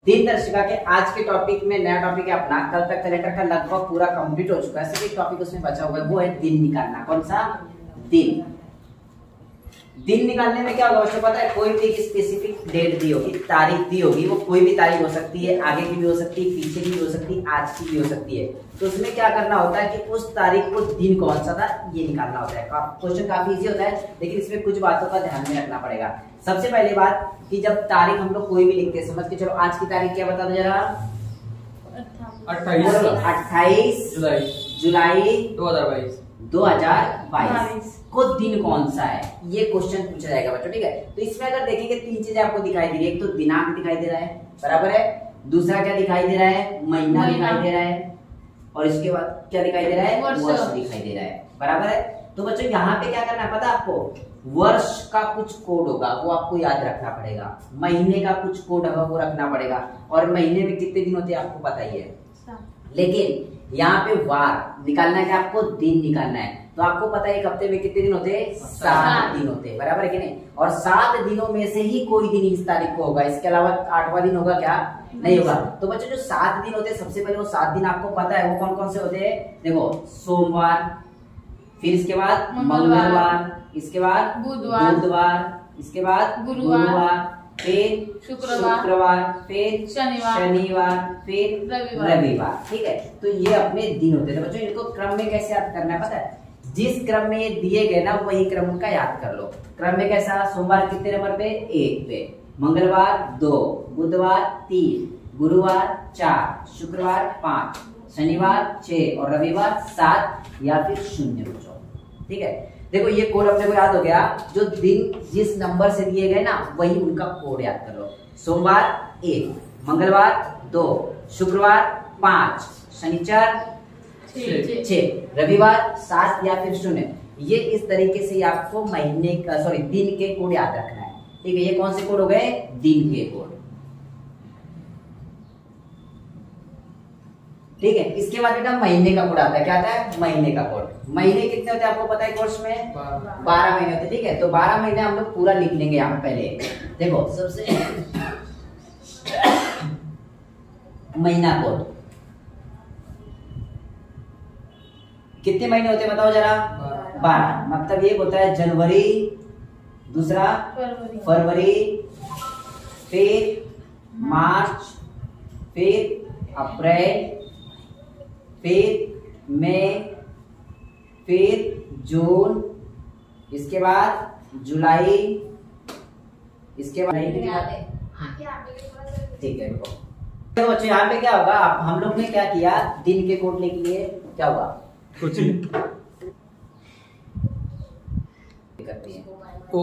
दिन दर्शिका के आज के टॉपिक में नया टॉपिक है अपना। कल तक कैलेंडर का लगभग पूरा कंप्लीट हो चुका है, सिर्फ एक टॉपिक उसमें बचा हुआ है, वो है दिन निकालना। कौन सा दिन? दिन निकालने में क्या होगा बच्चों पता है? कोई भी एक स्पेसिफिक डेट दी होगी, तारीख दी होगी, वो कोई भी तारीख हो सकती है, आगे की भी हो सकती है, पीछे की भी हो सकती है, आज की भी हो सकती है। तो उसमें क्या करना होता है कि उस तारीख को दिन कौन सा था ये निकालना होता है। क्वेश्चन काफी इजी होता है, लेकिन इसमें कुछ बातों का ध्यान में रखना पड़ेगा। सबसे पहली बात कि जब तारीख हम लोग कोई भी लिखते हैं, समझ के चलो आज की तारीख क्या बता दो जरा। 28 जुलाई 2022 को दिन कौन सा है, ये क्वेश्चन पूछा जाएगा बच्चों। ठीक है, तो इसमें अगर देखेंगे तीन चीजें आपको दिखाई दे रही है। एक तो दिनांक दिखाई दे रहा है, बराबर है। दूसरा क्या दिखाई दे रहा है? महीना दिखाई दे रहा है। और इसके बाद क्या दिखाई दे रहा है? वर्ष दिखाई दे रहा है, बराबर है। तो बच्चों यहाँ पे क्या करना है पता है आपको? वर्ष का कुछ कोड होगा वो आपको याद रखना पड़ेगा, महीने का कुछ कोड होगा वो रखना पड़ेगा, और महीने में कितने दिन होते हैं आपको पता ही है। लेकिन यहाँ पे वार निकालना है कि आपको दिन निकालना है। तो आपको पता है एक हफ्ते में कितने दिन होते हैं? 7 दिन होते हैं, बराबर है कि नहीं? और 7 दिनों में से ही कोई दिन इस तारीख को होगा, इसके अलावा 8वां दिन होगा क्या? नहीं होगा। तो बच्चों जो 7 दिन होते हैं, सबसे पहले वो 7 दिन आपको पता है वो कौन कौन से होते हैं? देखो, सोमवार, फिर इसके बाद मंगलवार, इसके बाद बुधवार, इसके बाद गुरुवार, फिर शुक्रवार, फिर शनिवार, फिर रविवार। ठीक है, तो ये अपने दिन होते हैं। तो बच्चों इनको क्रम में कैसे याद करना है पता है? जिस क्रम में ये दिए गए ना वही क्रम उनका याद कर लो। क्रम में कैसा? सोमवार कितने नंबर पे? 1 पे, मंगलवार 2, बुधवार 3, गुरुवार 4, शुक्रवार 5, शनिवार 6 और रविवार 7 या फिर 0 बच्चों। ठीक है, देखो ये कोड अपने को याद हो गया। जो दिन जिस नंबर से दिए गए ना वही उनका कोड याद कर लो। सोमवार 1, मंगलवार 2, शुक्रवार 5, शनिवार 6, रविवार 7 या फिर 0। ये इस तरीके से आपको महीने का दिन के कोड याद रखना है। ठीक है, ये कौन से कोड हो गए? दिन के कोड। ठीक है, इसके बाद बेटा महीने का कोड आता है। क्या आता है? महीने का कोड। महीने कितने होते हैं आपको पता है कोर्स में? 12 महीने होते हैं। ठीक है, तो 12 महीने हम लोग पूरा लिख लेंगे यहाँ पहले। देखो सबसे महीना कोड कितने महीने होते हैं बताओ जरा? 12। मतलब ये होता है जनवरी, दूसरा फरवरी, फिर मार्च, फिर अप्रैल, फिर मई, फिर जून, इसके बाद जुलाई, इसके बाद ठीक है। तो बच्चों यहाँ पे क्या होगा? हम लोग ने क्या किया? दिन के कोड लिख लिए। क्या हुआ? कुछ ठीक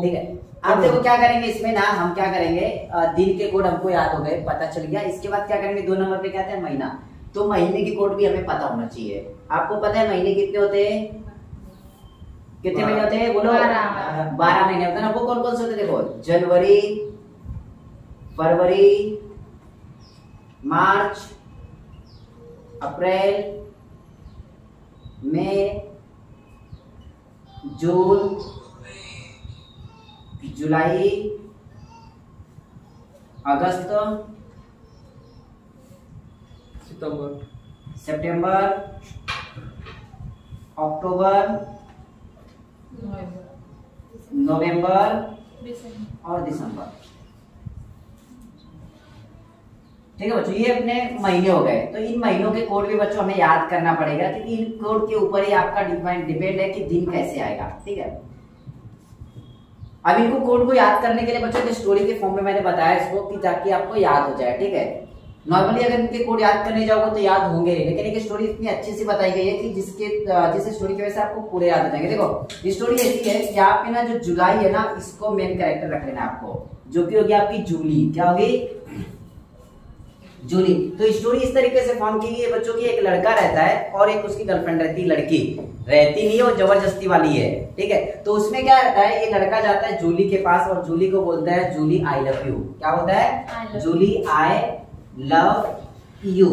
है, अब देखो क्या करेंगे इसमें ना, हम क्या करेंगे? दिन के कोड हमको याद हो गए, पता चल गया। इसके बाद क्या करेंगे? 2 नंबर पे क्या था? महीना। तो महीने के कोड भी हमें पता होना चाहिए। आपको पता है महीने कितने होते हैं? कितने महीने होते हैं बोलो? 12 महीने होते हैं ना। वो कौन कौन से होते हैं? देखो, जनवरी, फरवरी, मार्च, अप्रैल, मई, जून, जुलाई, अगस्त, सितंबर, अक्टूबर, नवंबर और दिसंबर। ठीक है बच्चों, ये अपने महीने हो गए। तो इन महीनों के कोड भी बच्चों हमें याद करना पड़ेगा, क्योंकि इन कोड के ऊपर ही आपका डिपेंड है कि दिन कैसे आएगा। ठीक है, अब इनको कोड को याद करने के लिए बच्चों स्टोरी के फॉर्म में मैंने बताया इसको कि ताकि आपको याद हो जाए। ठीक है, नॉर्मली अगर इनके कोड याद करने जाओगे तो याद होंगे नहीं, लेकिन एक स्टोरी इतनी अच्छी सी बताई गई है कि जिस स्टोरी की वजह से आपको पूरे याद हो जाएंगे। देखो ये स्टोरी ऐसी है कि यहाँ पे ना जो जुलाई है ना, इसको मेन कैरेक्टर रख लेना आपको, जो कि होगी आपकी जूली। क्या होगी? जूली। तो स्टोरी इस तरीके से फॉर्म की है बच्चों की, एक लड़का रहता है और एक उसकी गर्लफ्रेंड रहती है। लड़की रहती नहीं है, वो जबरदस्ती वाली है। ठीक है, तो उसमें क्या रहता है? ये लड़का जाता है जूली के पास और जूली को बोलता है, जूली आई लव यू। क्या बोलता है? Julie I love you.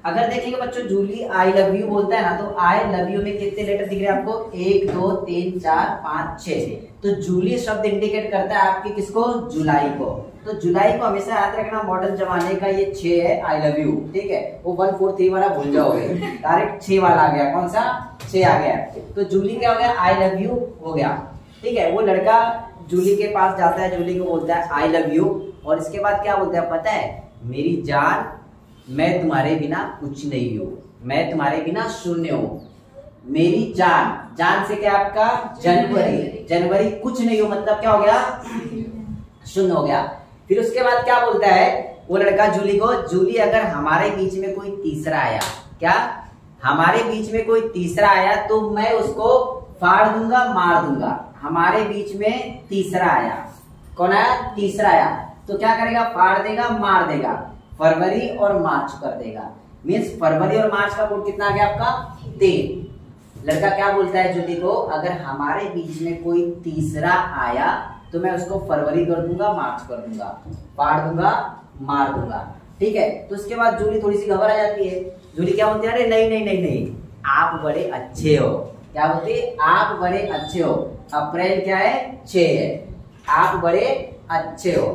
अगर देखेंगे बच्चों जूली आई लव यू बोलता है ना, तो आई लव यू में कितने लेटर दिख रहे हैं आपको? 1 2 3 4 5 6। तो जूली शब्द इंडिकेट करता है आपकी किसको? जुलाई को। तो तो जुलाई को हमेशा याद रखना, मॉडर्न जमाने का ये 6 है, आई लव यू, ठीक है। वो 1 4 3 वाला भूल जाओगे, डायरेक्ट 6 वाला आ गया। कौन सा? 6 आ गया। तो जूली क्या हो गया? आई लव यू हो गया, ठीक है। वो लड़का जूली के पास जाता है, जूली को बोलता है आई लव यू, और इसके बाद क्या बोलता है पता है? मेरी जान, मैं तुम्हारे बिना कुछ नहीं हूँ, मैं तुम्हारे बिना शून्य हूँ। मेरी जान, जान से क्या आपका? जनवरी, जनवरी कुछ नहीं हो, मतलब क्या हो गया? शून्य हो गया। फिर उसके बाद क्या बोलता है वो लड़का जूली को? जूली अगर हमारे बीच में कोई तीसरा आया, क्या हमारे बीच में कोई तीसरा आया तो मैं उसको फाड़ दूंगा, मार दूंगा। हमारे बीच में तीसरा आया, कौन आया? तीसरा आया, तो क्या करेगा? फाड़ देगा, मार देगा। फरवरी और मार्च कर देगा, मीन्स फरवरी और मार्च का कोड कितना आ गया आपका? 3। लड़का क्या बोलता है जूली को? अगर हमारे बीच में कोई तीसरा आया तो मैं उसको फरवरी कर दूंगा, मार्च कर दूंगा, फाड़ दूंगा, मार दूंगा, ठीक है। तो उसके बाद जूली थोड़ी सी घबरा जाती है। जूली क्या बोलती है? अरे नहीं नहीं नहीं नहीं, आप बड़े अच्छे हो। क्या बोलती है? आप बड़े अच्छे हो। अप्रैल क्या है? 6 है। आप बड़े अच्छे हो।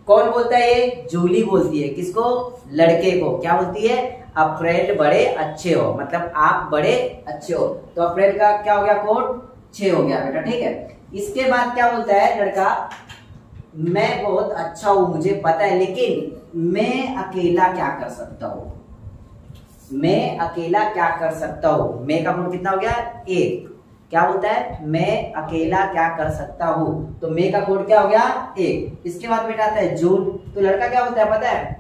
कौन बोलता है ये? जूली बोलती है। किसको? लड़के को। क्या बोलती है? अप्रैल बड़े अच्छे हो, मतलब आप बड़े अच्छे हो। तो अप्रैल का क्या हो गया कोड? 6 हो गया बेटा, ठीक है। इसके बाद क्या बोलता है लड़का? मैं बहुत अच्छा हूं, मुझे पता है, लेकिन मैं अकेला क्या कर सकता हूं? मैं अकेला क्या कर सकता हूं? मैं का कोड कितना हो गया? 1। क्या बोलता है? मैं अकेला क्या कर सकता हूं, तो मैं का कोड क्या हो गया? 1। इसके बाद बेटा आता है जून। तो लड़का क्या बोलता है पता है?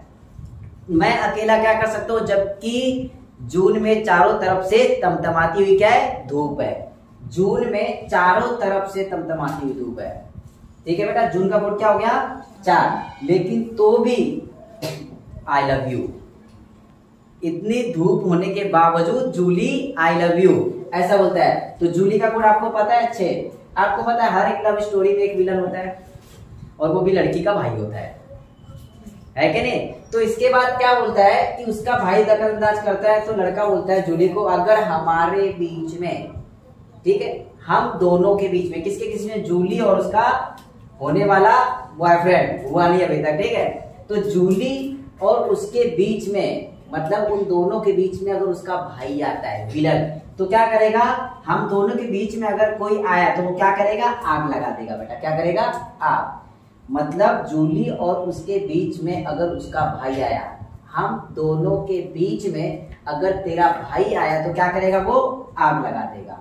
मैं अकेला क्या कर सकता हूं, जबकि जून में चारों तरफ से तमतमाती हुई क्या है? धूप है। जून में चारों तरफ से तमतमाती हुई धूप है, ठीक है बेटा। जून का कोड क्या हो गया? 4। लेकिन तो भी आई लव यू, इतनी धूप होने के बावजूद जूली आई लव यू ऐसा बोलता है। तो जूली का कोड आपको पता है? 6। आपको पता है हर एक लव स्टोरी में एक विलन होता है, और वो भी लड़की का भाई होता है कि नहीं? तो इसके बाद क्या बोलता है कि उसका भाई दखल अंदाज करता है। तो लड़का बोलता है जूली को, अगर हमारे बीच में, ठीक है, हम दोनों के बीच में, किसके किसी में? जूली और उसका होने वाला बॉयफ्रेंड, हुआ नहीं अभी तक, ठीक है। तो जूली और उसके बीच में, मतलब उन दोनों के बीच में अगर उसका भाई आता है विलन, तो क्या करेगा? हम दोनों के बीच में अगर कोई आया तो वो क्या करेगा? आग लगा देगा बेटा। क्या करेगा? आग। मतलब जूली और उसके बीच में अगर उसका भाई आया, हम दोनों के बीच में अगर तेरा भाई आया तो क्या करेगा? वो आग लगा देगा।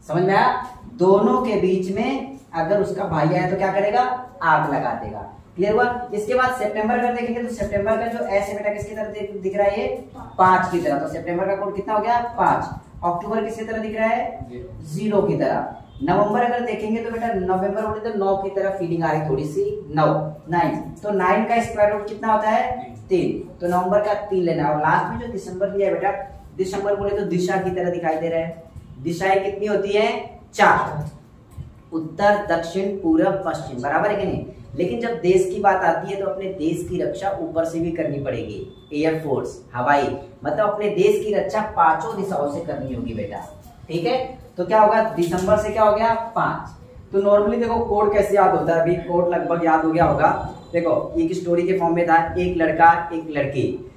समझ में आया? दोनों के बीच में अगर उसका भाई आया तो क्या करेगा? आग लगा देगा। क्लियर हुआ? इसके बाद सितंबर का देखेंगे तो सितंबर का जो एस है बेटा किसकी तरह दिख रहा है? ये 5 की तरह। तो सितंबर का कोड कितना हो गया? 5। अक्टूबर किसकी तरह दिख रहा है? 0 की तरह। नवंबर अगर देखेंगे तो बेटा नवंबर बोले तो 9 की तरह फीलिंग आ रही थोड़ी सी, 9। तो 9 का स्क्वायर रूट कितना होता है? 3। तो नवंबर का 3 लेना। और लास्ट में जो दिसंबर दिया है बेटा, दिसंबर बोले तो दिशा की तरह दिखाई दे रहा है। दिशाएं कितनी होती है? 4, उत्तर, दक्षिण, पूरब, पश्चिम, बराबर है कि नहीं? लेकिन जब देश की बात आती है तो अपने देश की रक्षा ऊपर से भी करनी पड़ेगी। एयरफोर्स, हवाई, मतलब अपने देश की रक्षा 5 दिशाओं से करनी होगी बेटा, ठीक है। तो क्या होगा? दिसंबर से क्या हो गया? 5। तो नॉर्मली देखो कोड कैसे याद होता है, अभी कोड लगभग याद हो गया होगा। देखो एक स्टोरी के फॉर्म में था, एक लड़का एक लड़की,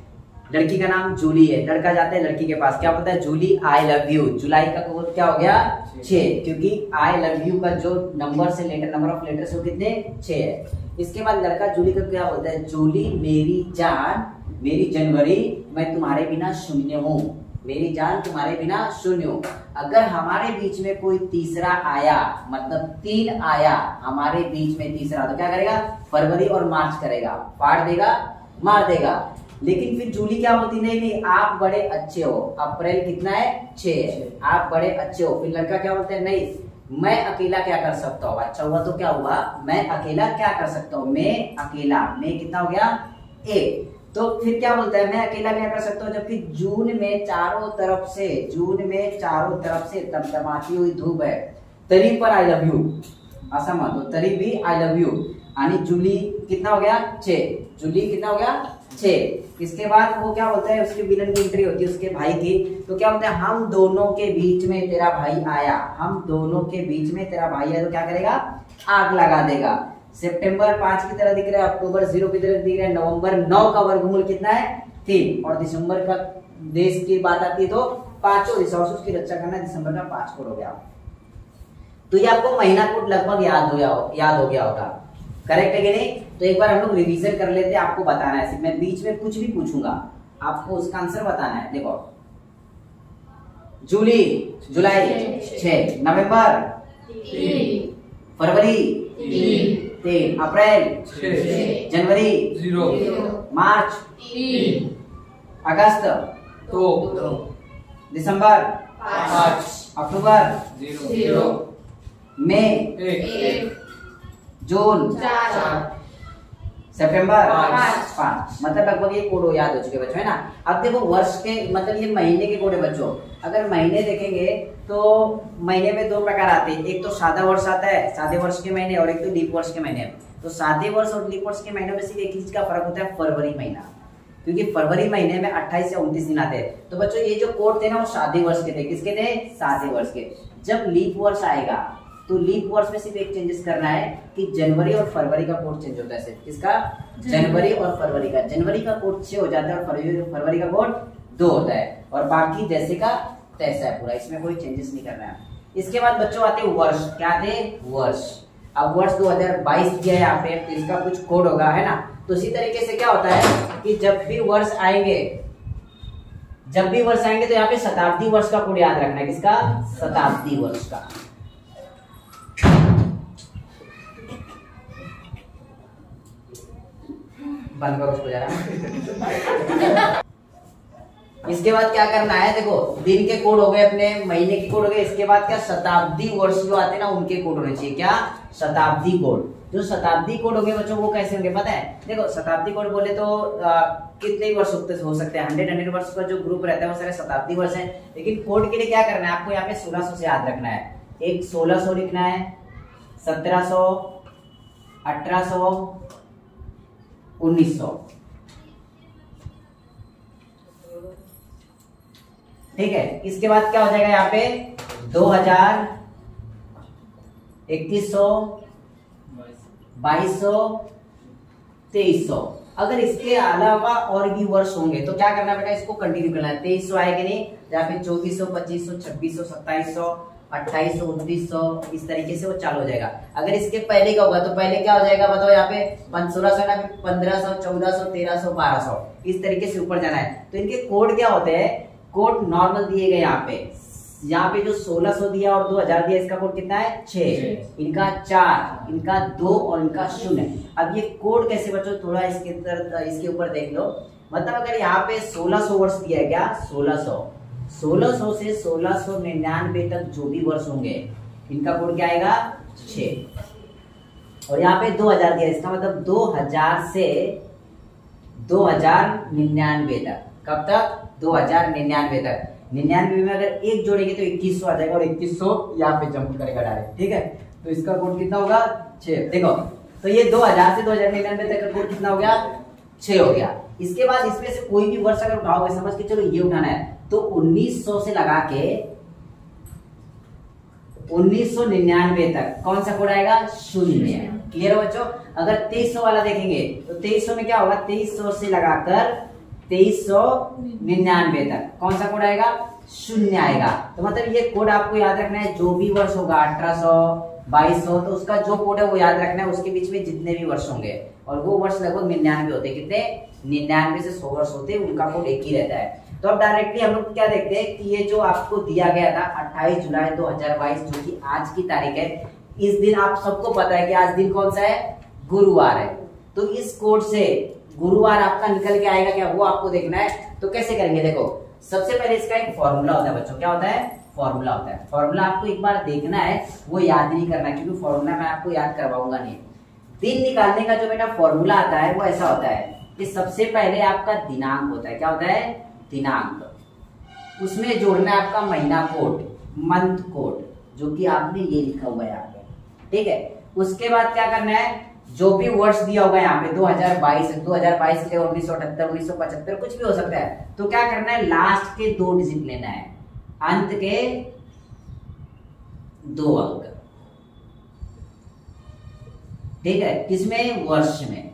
लड़की का नाम जूली है, लड़का जाता है लड़की के पास, क्या पता है? Julie I love you. जुलाई का कोड क्या हो गया? 6, क्योंकि आई लव यू का जो नंबर से लेटर, नंबर ऑफ लेटर से वो कितने? 6 है। इसके बाद लड़का जूली को क्या बोलता है? जूली मेरी जान, मेरी जनवरी, मैं तुम्हारे बिना शून्य हूँ, मेरी जान तुम्हारे बिना शून्य हूँ। अगर हमारे बीच में कोई तीसरा आया, मतलब 3 आया हमारे बीच में तीसरा, तो क्या करेगा? फरवरी और मार्च करेगा, फाड़ देगा, मार देगा। लेकिन फिर जूली क्या बोलती? नहीं नहीं, आप बड़े अच्छे हो। अप्रैल कितना है? 6 है। आप बड़े अच्छे हो। फिर लड़का क्या बोलता है? नहीं, मैं अकेला क्या कर सकता हूँ। अच्छा हुआ तो क्या हुआ? मैं अकेला क्या कर सकता हूँ? मैं अकेला, मैं कितना हो गया? 1। तो फिर क्या बोलता है? मैं अकेला क्या कर सकता हूँ, जबकि जून में चारों तरफ से, जून में चारों तरफ से तमतमाती हुई धूप है, तरी पर आई लव यू, असमत, तो तरी भी आई लव यू। यानी जूली कितना हो गया? 6। जूली कितना हो गया? 6। इसके बाद वो क्या बोलता है? उसकी विलन की एंट्री होती है उसके भाई की। तो क्या बोलता है? हम दोनों के बीच में तेरा भाई आया, हम दोनों के बीच में तेरा भाई आया तो क्या करेगा? आग लगा देगा। सितंबर 5 की तरह दिख रहा है, अक्टूबर 0 की तरह दिख रहा है, नवंबर 9 का वर्गमूल कितना है 3, और दिसंबर का देश की बात आती है तो 5 रिसोर्सेज की रक्षा करना, दिसंबर का 5 कोड हो गया। तो ये आपको महीना कोड लगभग याद हो गया होगा, करेक्ट है कि नहीं? तो एक बार हम लोग रिवीजन कर लेते हैं, आपको बताना है, मैं बीच में कुछ भी पूछूंगा आपको उसका आंसर बताना है। देखो, जुलाई 6, नवंबर 3, फरवरी 3, अप्रैल 6, जनवरी 0, मार्च 3, अगस्त 2, दिसंबर 5, अक्टूबर 0, मई 1, जून 4, सितंबर 5, 5। मतलब लगभग ये कोड याद हो चुके बच्चों, है ना? अब देखो वर्ष के मतलब ये महीने के कोड है बच्चों। अगर महीने देखेंगे तो महीने में 2 प्रकार आते हैं, एक तो सादा वर्ष आता है, सादे वर्ष के महीने, और एक तो लीप वर्ष के महीने। तो सादे वर्ष और लीप वर्ष के महीनों में सिर्फ एक चीज का फर्क होता है, फरवरी महीना, क्योंकि फरवरी महीने में 28 से 29 दिन आते हैं। तो बच्चों ये जो कोड थे ना वो सादे वर्ष के थे, किसके थे? सादे वर्ष के। जब लीप वर्ष आएगा तो लीप वर्ष में सिर्फ एक चेंजेस करना है कि जनवरी और फरवरी का कोड चेंज होता है, सिर्फ किसका? जनवरी और फरवरी का। जनवरी का कोड 6 हो जाता है और फरवरी का कोड 2 होता है, और बाकी जैसे का तैसा है पूरा, इसमें कोई चेंजेस नहीं करना है। इसके बाद बच्चों आते हैं वर्ष। क्या थे? वर्ष। अब वर्ष 2022 दिया है यहाँ पे, तो इसका कुछ कोड होगा, है ना? तो इसी तरीके से क्या होता है कि जब भी वर्ष आएंगे तो यहाँ पे शताब्दी वर्ष का कोड याद रखना है, किसका? शताब्दी वर्ष का। बंद करो उसको जरा। इसके बाद क्या करना है, देखो दिन के कोड हो गए अपने, महीने के कोड हो गए, इसके बाद क्या शताब्दी वर्ष जो आते हैं ना उनके कोड होने चाहिए। क्या? शताब्दी कोड। जो शताब्दी कोड हो गए बच्चों वो कैसे होंगे पता है? देखो शताब्दी कोड बोले तो कितने वर्ष हो सकते हैं, 100 वर्ष का जो ग्रुप रहता है वो सारे शताब्दी वर्ष है। लेकिन कोड के लिए क्या करना है आपको, यहाँ पे 1600 से याद रखना है। एक 1600 लिखना है, 1700, 1800, 1900, ठीक है। इसके बाद क्या हो जाएगा यहाँ पे 2000, 2100, 2200, 2300। अगर इसके अलावा और भी वर्ष होंगे तो क्या करना बेटा, इसको कंटिन्यू करना है। 2300 आएगा नहीं, यहाँ पे 2400, 2500, 2600, 2700, 2800, 2900, इस तरीके से वो चालू हो जाएगा। अगर इसके पहले का होगा तो पहले क्या हो जाएगा बताओ, यहाँ पे 1600 ना, 1500, 1400, 1300, 1200, इस तरीके से ऊपर जाना है। तो इनके कोड क्या होते हैं, कोड नॉर्मल दिए गए यहाँ पे जो 1600 दिया और 2000 दिया, इसका कोड कितना है 6, इनका 4, इनका 2 और इनका 0। अब ये कोड कैसे बच्चों, थोड़ा इसके ऊपर देख लो। मतलब अगर यहाँ पे 1600 वर्ष दिया है, क्या 1600 से 1699 तक जो भी वर्ष होंगे इनका कोड क्या आएगा 6। और यहाँ पे 2000 दिया, इसका मतलब 2000 से 2099 तक। कब तक? 2099 तक। 99 में अगर 1 जोड़ेंगे तो 2100 आ जाएगा, और 2100 यहाँ पे जंप करेगा डायरेक्ट, ठीक है। तो इसका कोड कितना होगा 6। देखो तो ये 2000 से 2099 तक का कोड कितना हो गया 6 हो गया। इसके बाद इसमें से कोई भी वर्ष अगर उठाओगे, समझ के चलो ये उठाना है, तो 1900 से लगा के 1999 तक कौन सा कोड आएगा 0। क्लियर हो बच्चों? अगर 2300 वाला देखेंगे तो 2300 में क्या होगा, 2300 से लगाकर 2399 तक कौन सा कोड आएगा 0 आएगा। तो मतलब ये कोड आपको याद रखना है, जो भी वर्ष होगा 1800, 2200, तो उसका जो कोड है वो याद रखना है, उसके बीच में जितने भी वर्ष होंगे, और वो वर्ष लगभग 99 होते हैं। कितने? 99 से 100 वर्ष होते हैं, उनका कोड एक ही रहता है। तो अब डायरेक्टली हम लोग क्या देखते हैं कि ये जो आपको दिया गया था 28 जुलाई 2022, जो कि आज की तारीख है, इस दिन आप सबको पता है कि आज दिन कौन सा है, गुरुवार है। तो इस कोड से गुरुवार आपका निकल के आएगा क्या, वो आपको देखना है। तो कैसे करेंगे, देखो सबसे पहले इसका एक फॉर्मूला होता है बच्चों। क्या होता है? फॉर्मूला होता है। फॉर्मूला आपको एक बार देखना है, वो याद नहीं करना, क्योंकि फॉर्मूला मैं आपको याद करवाऊंगा नहीं। दिन निकालने का जो बेटा फॉर्मूला आता है वो ऐसा होता है कि सबसे पहले आपका दिनांक होता है। क्या होता है? दिनांक। उसमें जोड़ना है आपका महीना कोड, मंथ कोड, जो कि आपने ये लिखा हुआ है यहाँ पे, ठीक है। उसके बाद क्या करना है, जो भी वर्ष दिया होगा यहाँ पे 2022 के लिए 1978, 1975 कुछ भी हो सकता है, तो क्या करना है, लास्ट के 2 डिजिट लेना है, अंत के 2 अंक, ठीक है, किसमें? वर्ष में।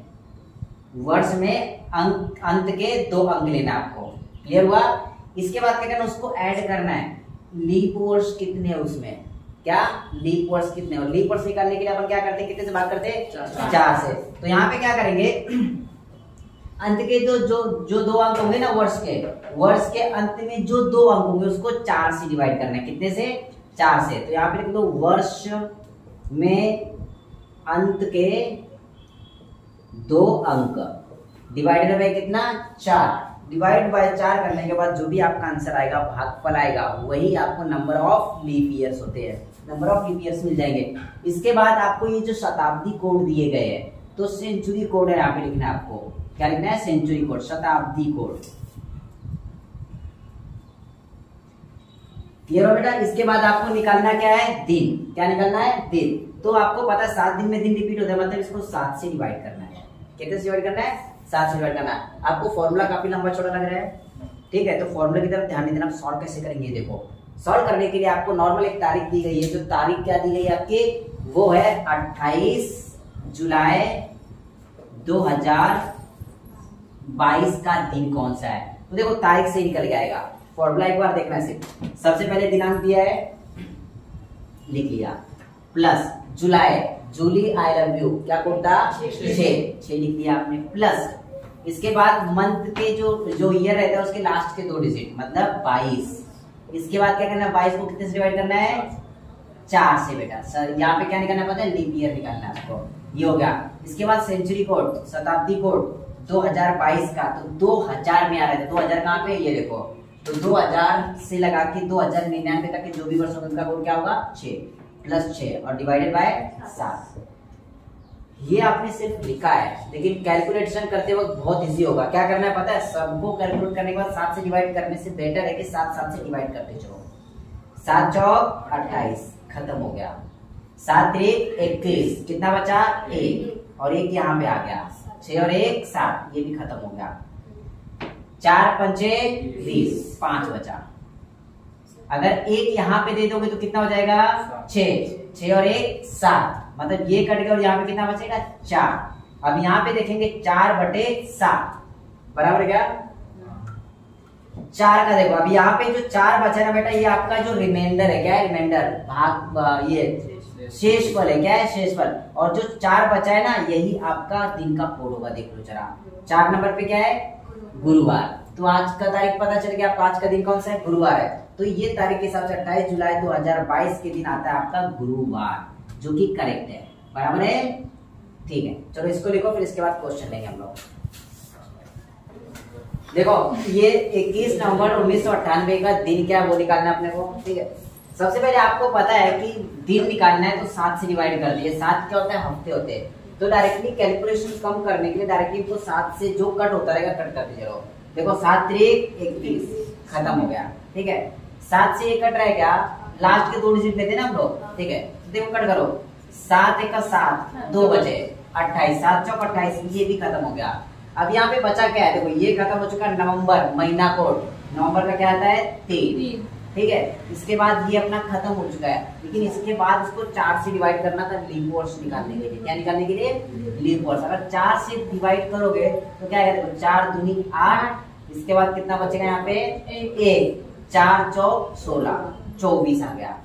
वर्ष में अंत के 2 अंक लेना आपको। क्लियर हुआ? इसके बाद क्या करना, उसको ऐड करना है। लीप वर्ष कितने हैं उसमें, क्या लीप वर्ष कितने, और लीप वर्ष निकालने के लिए अपन क्या करते हैं, कितने से भाग करते हैं? 4 से। तो यहाँ पे क्या करेंगे, अंत के जो 2 अंक होंगे ना वर्ष के अंत में जो 2 अंक होंगे उसको 4 से डिवाइड करना है। कितने से? 4 से। तो यहाँ पे लिख दो वर्ष में अंत के 2 अंक डिवाइडेड बाय कितना? 4। डिवाइड बाय 4 करने के बाद जो भी आपका आंसर आएगा, भागफल आएगा, वही आपको नंबर ऑफ लीप ईयर्स होते हैं, नंबर ऑफ लीप ईयर्स मिल जाएंगे। इसके बाद आपको ये जो शताब्दी कोड दिए गए हैं, तो सेंचुरी कोड है यहाँ पे लिखना है आपको। क्या लिखना है? सेंचुरी कोड, शताब्दी कोड। क्लियर हो बेटा? इसके बाद आपको निकालना क्या है? दिन। क्या निकालना है? दिन। तो आपको पता है 7 दिन में दिन रिपीट होता है, मतलब इसको 7 से डिवाइड करना है। कितने से डिवाइड करना है? 7 से डिवाइड करना है। आपको फॉर्मूला काफी लंबा छोटा लग रहा है, ठीक है, तो फॉर्मूला की तरफ ध्यान देना। सॉल्व कैसे करेंगे देखो। सॉल्व करने के लिए आपको नॉर्मल एक तारीख दी गई है। जो तारीख क्या दी गई है आपकी, वो है 28 जुलाई 2022 का दिन कौन सा है। तो देखो तारीख से निकल जाएगा। फॉर्मूला एक बार देखना सिर्फ। सबसे पहले दिनांक दिया है, लिख लिया, प्लस जुलाई, जूली आई लव यू, क्या कोड था? 6 लिख दिया आपने, प्लस इसके बाद मंथ के जो ईयर रहता है उसके लास्ट के 2 डिजिट, मतलब 22। इसके बाद क्या करना है? 22 को कितने से डिवाइड करना है? 4 से बेटा। सर यहाँ पे क्या निकालना पता है? लीप ईयर निकालना है आपको। ये हो गया। इसके बाद सेंचुरी कोड, शताब्दी कोड 2022 का, तो 2000 में आ रहा है। 2000 कहाँ पे? ये देखो। तो 2000 से लगा के 2099 तक के जो भी वर्ष होंगे उनका कोड क्या होगा? 6 प्लस 6 और डिवाइडेड बाय 7। ये आपने सिर्फ लिखा है, लेकिन कैलकुलेशन करते वक्त बहुत इजी होगा। क्या करना है पता है? सबको कैलकुलेट करने के बाद 7 से डिवाइड करने से बेटर है कि 7 से डिवाइड करते चलो। 7 चौक 28, खत्म हो गया। 7 3 21, कितना बचा? 1, और 1 यहाँ पे आ गया। 6 और 1 7, ये भी खत्म हो गया। 4 पंचे 20, 5 बचा। अगर 1 यहाँ पे दे दोगे तो कितना हो जाएगा? 6 और 1 7, मतलब ये कट गया और यहाँ पे कितना बचेगा? 4। अब यहाँ पे देखेंगे 4/7 बराबर क्या? 4 का देखो, अब यहाँ पे जो 4 बचा है ना बेटा, ये आपका जो रिमाइंडर है, क्या है? रिमाइंडर भाग, ये शेषफल है। क्या है? शेषफल। और जो 4 बचा है ना, यही आपका दिन का कोड होगा। देख लो जरा, 4 नंबर पे क्या है? गुरुवार। तो आज का तारीख पता चल गया आपका, आज का दिन कौन सा है? गुरुवार है। तो ये तारीख के हिसाब से 28 जुलाई 2022 के दिन आता है आपका गुरुवार, जो कि करेक्ट है। बराबर है? ठीक है, चलो इसको लिखो, फिर इसके बाद क्वेश्चन लेंगे हम लोग। देखो ये 21 नवंबर 1998 का दिन क्या है वो निकालना है अपने को। ठीक है, सबसे पहले आपको पता है कि दिन निकालना है तो 7 से डिवाइड कर दिए। 7 क्या होता है? हफ्ते होते हैं। तो डायरेक्टली कैलकुलेशन कम करने के लिए डायरेक्टली इनको 7 से जो कट होता रहेगा कट करते चलो। देखो 7 3 21, खत्म हो गया। ठीक है, 7 से 1 कट रहेगा, लास्ट के 2 डिजिट लेते ना हम लोग। ठीक है, तो देखो कट करो, 7 1 7, 2 बचे 28, 7 चौक 28, ये भी खत्म हो गया। अब यहाँ पे बचा क्या है? देखो ये खत्म हो चुका नवंबर, महीना कोड नवंबर का क्या आता है? 3। ठीक है, इसके बाद ये अपना खत्म हो चुका है, लेकिन इसके बाद इसको 4 से डिवाइड करना था लीप वर्ष निकालने के लिए। क्या निकालने के लिए? लीप वर्ष। अगर 4 से डिवाइड करोगे तो क्या है? देखो 4 दूनी 8, इसके बाद कितना बचेगा यहाँ पे? 1, 4 चौक 16, 24 आ गया।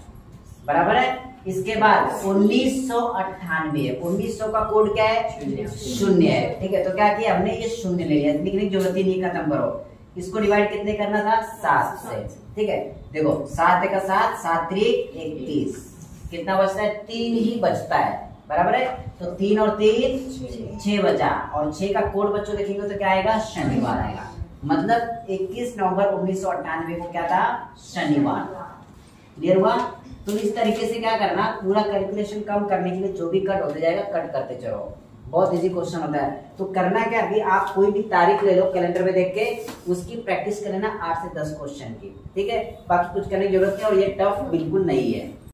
बराबर है? इसके बाद 1998 है। 1900 का कोड क्या है? 0 है। ठीक है, तो क्या किया हमने? ये 0 ले लिया, लिखने की जरूरत ही नहीं, खत्म करो। इसको डिवाइड कितने करना था? 7 से। ठीक है, देखो 7 1 7, 7 3 21, कितना बचता है? 3 ही बचता है। बराबर है? तो 3 और 3 6 बचा, और 6 का कोड बच्चों देखेंगे तो क्या आएगा? शनिवार आएगा। मतलब 21 नवंबर 1998 को क्या था? शनिवार। क्लियर हुआ? तो इस तरीके से क्या करना, पूरा कैलकुलेशन कम करने के लिए जो भी कट होते जाएगा कट करते चलो। बहुत इजी क्वेश्चन होता है। तो करना क्या कि आप कोई भी तारीख ले लो कैलेंडर में देख के, उसकी प्रैक्टिस कर लेना 8 से 10 क्वेश्चन की। ठीक है, बाकी कुछ करने की जरूरत नहीं, और ये टफ बिल्कुल नहीं है।